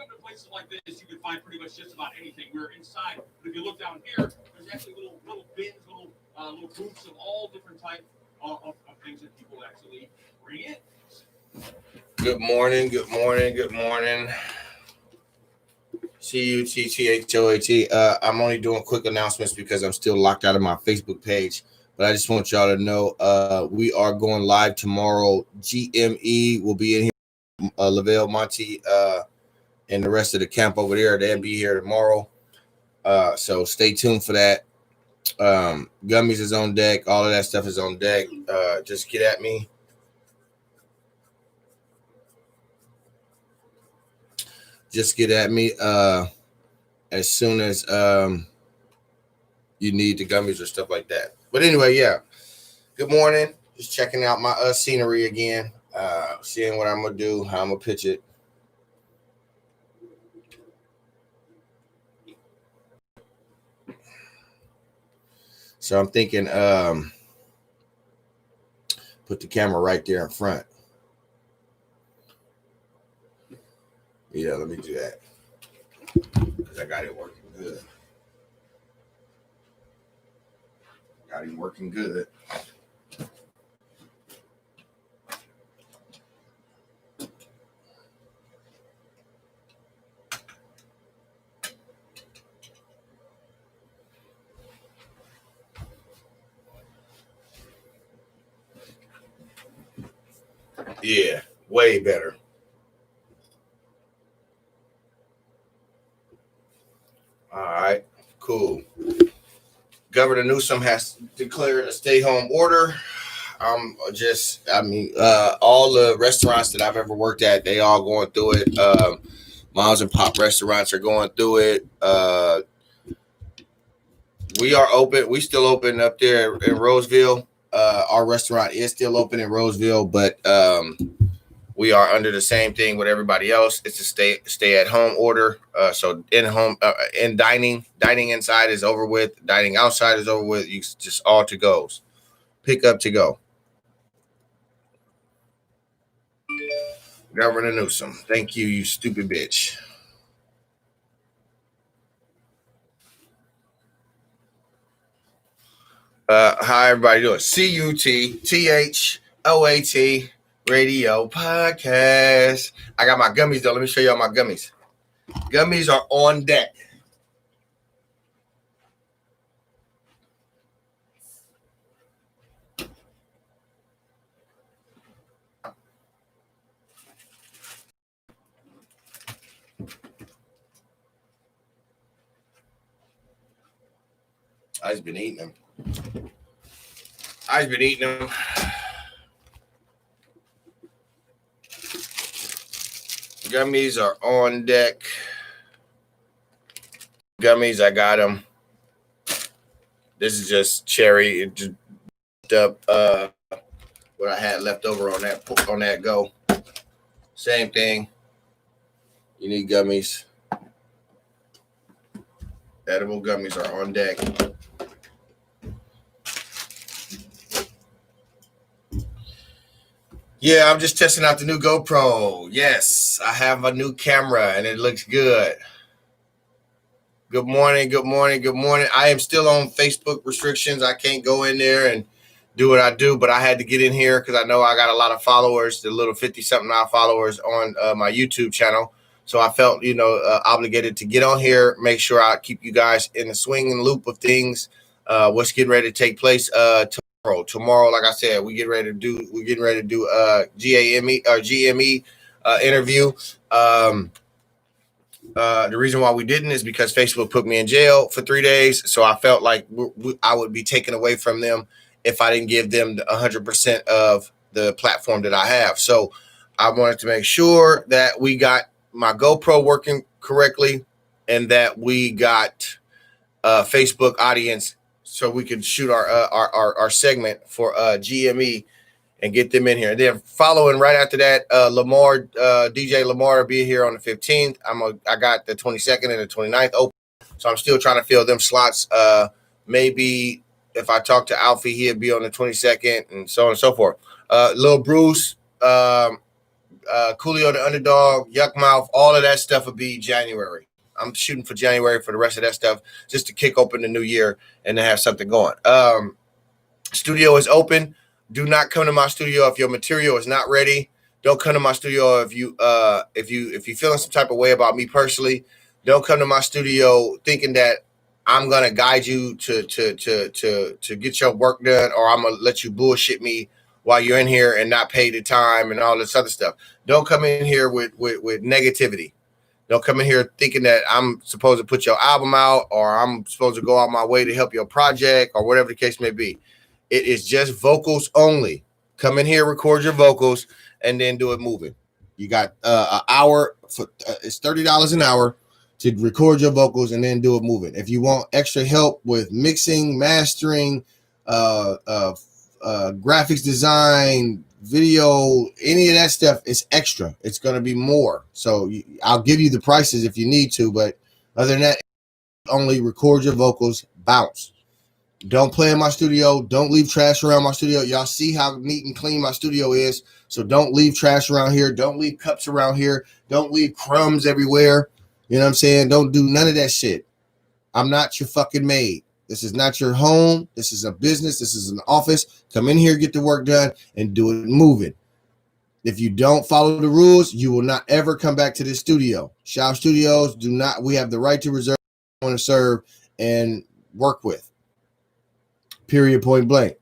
come to places like this, you can find pretty much just about anything. We're inside, but if you look down here, there's actually little bins, little groups of all different types of things that people actually bring in. Good morning. CUTTHOAT. I'm only doing quick announcements because I'm still locked out of my Facebook page. But I just want y'all to know we are going live tomorrow. GME will be in here. Lavelle, Monty, and the rest of the camp over there. They'll be here tomorrow. So stay tuned for that. Gummies is on deck. All of that stuff is on deck. Just get at me. Just get at me as soon as you need the gummies or stuff like that. But anyway, yeah. Good morning. Just checking out my scenery again. Seeing what I'm going to do, how I'm going to pitch it. So I'm thinking put the camera right there in front. Yeah, let me do that. Because I got it working good. Got him working good. Yeah, way better. All right, cool. Governor Newsom has declared a stay-home order. All the restaurants that I've ever worked at, they all going through it. Moms and pop restaurants are going through it. We are open. We still open up there in Roseville. Our restaurant is still open in Roseville, but we are under the same thing with everybody else. It's a stay at home order. So in dining inside is over with. Dining outside is over with. You just all to goes. Pick up to go. Governor Newsom, thank you, you stupid bitch. How everybody doing? CUTTHOAT Radio Podcast. I got my gummies though. Let me show y'all my gummies. Gummies are on deck. I've been eating them. Gummies are on deck. Gummies, I got them. This is just cherry. It just up what I had left over on that go. Same thing. You need gummies. Edible gummies are on deck. Yeah, I'm just testing out the new GoPro. Yes, I have a new camera and it looks good. Good morning. I am still on Facebook restrictions. I can't go in there and do what I do, but I had to get in here because I know I got a lot of followers, the little 50-something now followers on my YouTube channel. So I felt, obligated to get on here, make sure I keep you guys in the swing and loop of things. What's getting ready to take place tomorrow, like I said, we're getting ready to do GME interview. The reason why we didn't is because Facebook put me in jail for 3 days. So I felt like I would be taken away from them if I didn't give them 100% of the platform that I have. So I wanted to make sure that we got my GoPro working correctly and that we got Facebook audience so we could shoot our segment for GME and get them in here. And then following right after that, DJ Lamar will be here on the 15th. I got the 22nd and the 29th open. So I'm still trying to fill them slots. Maybe if I talk to Alfie, he'll be on the 22nd and so on and so forth. Lil Bruce, Coolio the Underdog, Yuck Mouth, all of that stuff will be January. I'm shooting for January for the rest of that stuff, just to kick open the new year and to have something going. Studio is open. Do not come to my studio if your material is not ready. Don't come to my studio if you feeling some type of way about me personally. Don't come to my studio thinking that I'm gonna guide you to get your work done, or I'm gonna let you bullshit me while you're in here and not pay the time and all this other stuff. Don't come in here with negativity. Don't come in here thinking that I'm supposed to put your album out, or I'm supposed to go out my way to help your project, or whatever the case may be. It is just vocals only. Come in here, record your vocals, and then do it moving. You got an hour. It's $30 an hour to record your vocals and then do it moving. If you want extra help with mixing, mastering, graphics design, video, any of that stuff, is extra. It's going to be more. So I'll give you the prices if you need to, but other than that, only record your vocals, bounce. Don't play in my studio. Don't leave trash around my studio. Y'all see how neat and clean my studio is. So don't leave trash around here. Don't leave cups around here. Don't leave crumbs everywhere. You know what I'm saying? Don't do none of that shit. I'm not your fucking maid. This is not your home. This is a business. This is an office. Come in here, get the work done, and do it moving. If you don't follow the rules, you will not ever come back to this studio. Shout Studios do not. We have the right to reserve, want to serve, and work with. Period, point blank.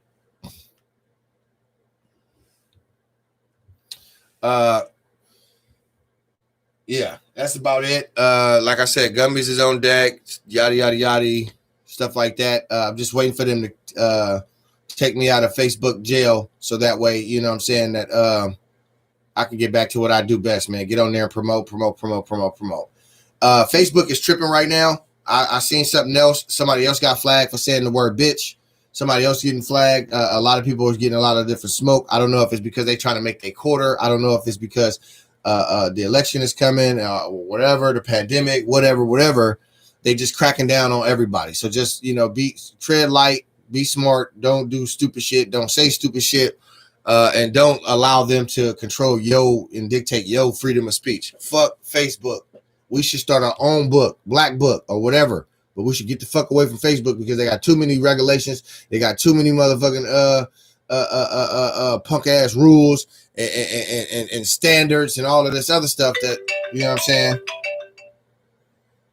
Yeah, that's about it. Like I said, Gumby's is on deck, yada yada yada, stuff like that. I'm just waiting for them to take me out of Facebook jail, so that way, you know what I'm saying, that I can get back to what I do best, man. Get on there and promote. Facebook is tripping right now. I seen something else. Somebody else got flagged for saying the word bitch. Somebody else getting flagged. A lot of people are getting a lot of different smoke. I don't know if it's because they're trying to make their quarter. I don't know if it's because the election is coming, whatever, the pandemic, whatever. They just cracking down on everybody. So just, tread light, be smart. Don't do stupid shit. Don't say stupid shit. And don't allow them to control and dictate freedom of speech. Fuck Facebook. We should start our own book, Black Book or whatever. But we should get the fuck away from Facebook because they got too many regulations. They got too many motherfucking punk ass rules and standards and all of this other stuff that, you know what I'm saying?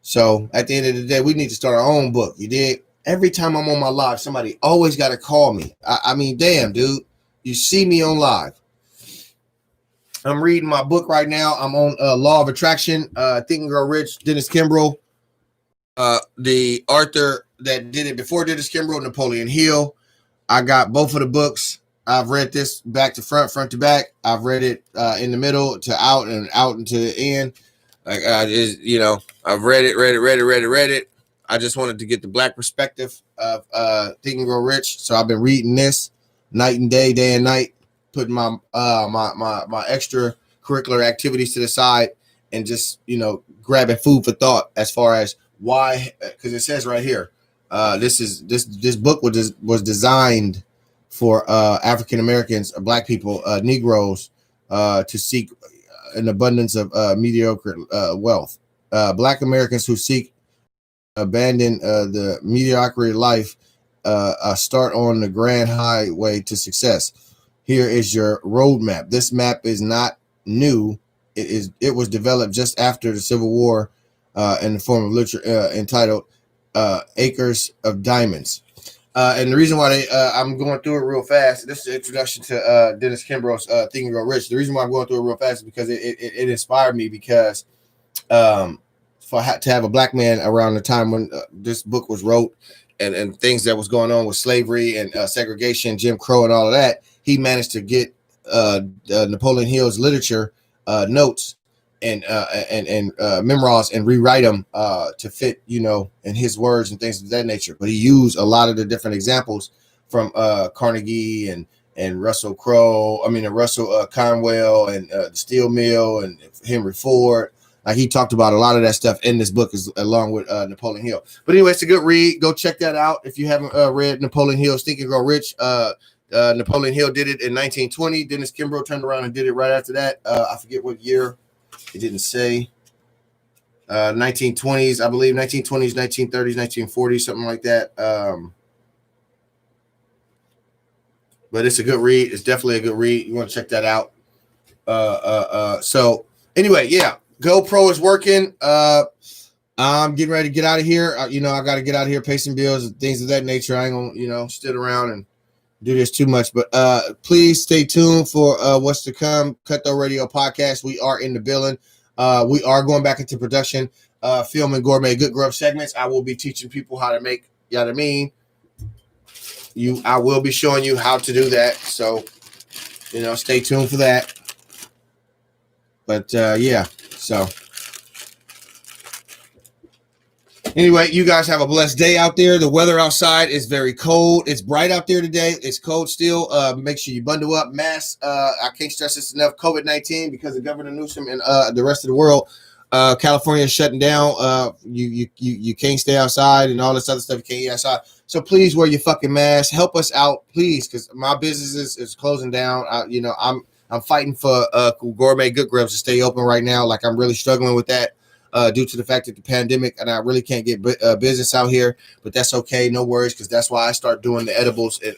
So at the end of the day, we need to start our own book. You dig? Every time I'm on my live, somebody always got to call me. I mean, damn, dude. You see me on live. I'm reading my book right now. I'm on Law of Attraction, Think and Grow Rich, Dennis Kimbrough. The author that did it before Dennis Kimbrough, Napoleon Hill. I got both of the books. I've read this back to front to back. I've read it in the middle to out and out into the end. Like I've read it. I just wanted to get the Black perspective of Think and Grow Rich. So I've been reading this night and day and night, putting my my extracurricular activities to the side, and just grabbing food for thought as far as why, because it says right here, this book was designed for African Americans, Black people, Negroes, to seek an abundance of mediocre wealth. Black Americans who seek abandon the mediocrity life, start on the grand highway to success. Here is your roadmap. This map is not new. It was developed just after the Civil War in the form of literature entitled Acres of Diamonds. And the reason why I'm going through it real fast, this is an introduction to Dennis Kimbrough's Think and Grow Rich. The reason why I'm going through it real fast is because it inspired me, because to have a Black man around the time when this book was wrote, and things that was going on with slavery and segregation, Jim Crow and all of that, he managed to get Napoleon Hill's literature notes and memoirs and rewrite them to fit, in his words and things of that nature. But he used a lot of the different examples from Carnegie and Russell Conwell and the steel mill and Henry Ford. Like, he talked about a lot of that stuff in this book, along with Napoleon Hill. But anyway, it's a good read. Go check that out if you haven't read Napoleon Hill's Think and Grow Rich. Napoleon Hill did it in 1920. Dennis Kimbrough turned around and did it right after that. I forget what year. It didn't say. 1920s, I believe, 1920s, 1930s, 1940s, something like that. But it's a good read. It's definitely a good read. You want to check that out. So anyway, yeah, GoPro is working. I'm getting ready to get out of here. I got to get out of here, pay some bills and things of that nature. I ain't gonna, sit around and do this too much. But please stay tuned for what's to come. Cutthroat Radio Podcast. We are in the building. We are going back into production, filming gourmet good grub segments. I will be teaching people how to make, you know what I mean? I will be showing you how to do that. So, stay tuned for that. But yeah, so anyway, you guys have a blessed day out there. The weather outside is very cold. It's bright out there today. It's cold still. Make sure you bundle up, mask. I can't stress this enough. COVID-19, because of Governor Newsom and the rest of the world, California is shutting down. You can't stay outside and all this other stuff. You can't eat outside. So please wear your fucking mask. Help us out, please, because my business is closing down. I'm fighting for Gourmet Good Grubs to stay open right now. Like, I'm really struggling with that due to the fact that the pandemic, and I really can't get business out here. But that's okay, no worries, because that's why I start doing the edibles at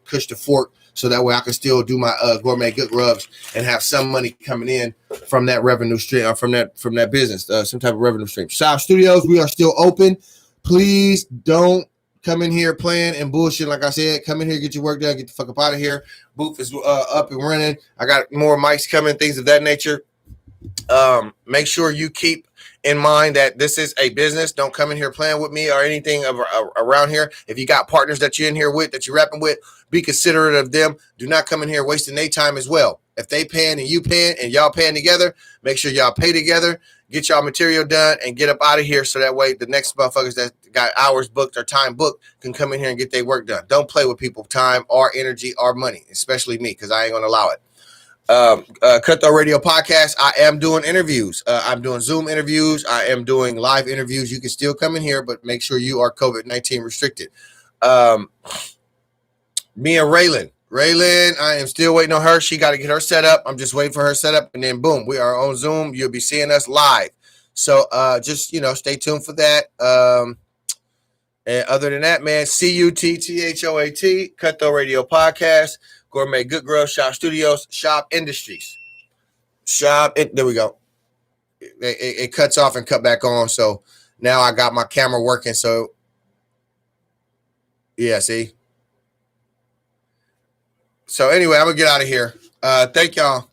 Kush the Fork, so that way I can still do my Gourmet Good Grubs and have some money coming in from that revenue stream, from that business, some type of revenue stream. Shop Studios, we are still open. Please don't come in here playing and bullshit. Like I said, come in here, get your work done, get the fuck up out of here. Booth is up and running. I got more mics coming, things of that nature. Make sure you keep in mind that this is a business. Don't come in here playing with me or anything around here. If you got partners that you're in here with, that you're rapping with, be considerate of them. Do not come in here wasting their time as well. If they paying and you paying and y'all paying together, make sure y'all pay together, get y'all material done, and get up out of here so that way the next motherfuckers that got hours booked or time booked can come in here and get their work done. Don't play with people's time or energy or money, especially me, because I ain't going to allow it. Cutthroat Radio Podcast. I am doing interviews. I'm doing Zoom interviews. I am doing live interviews. You can still come in here, but make sure you are COVID-19 restricted. Me and Raylan, I am still waiting on her. She got to get her set up. I'm just waiting for her set up, and then boom, we are on Zoom. You'll be seeing us live. So just stay tuned for that. And other than that, man, CUTTHOAT, Cutthroat Radio Podcast, Gourmet Good Grub, Shop Studios, Shop Industries. There we go. It cuts off and cut back on. So now I got my camera working. So yeah, see. So anyway, I'm gonna get out of here. Thank y'all.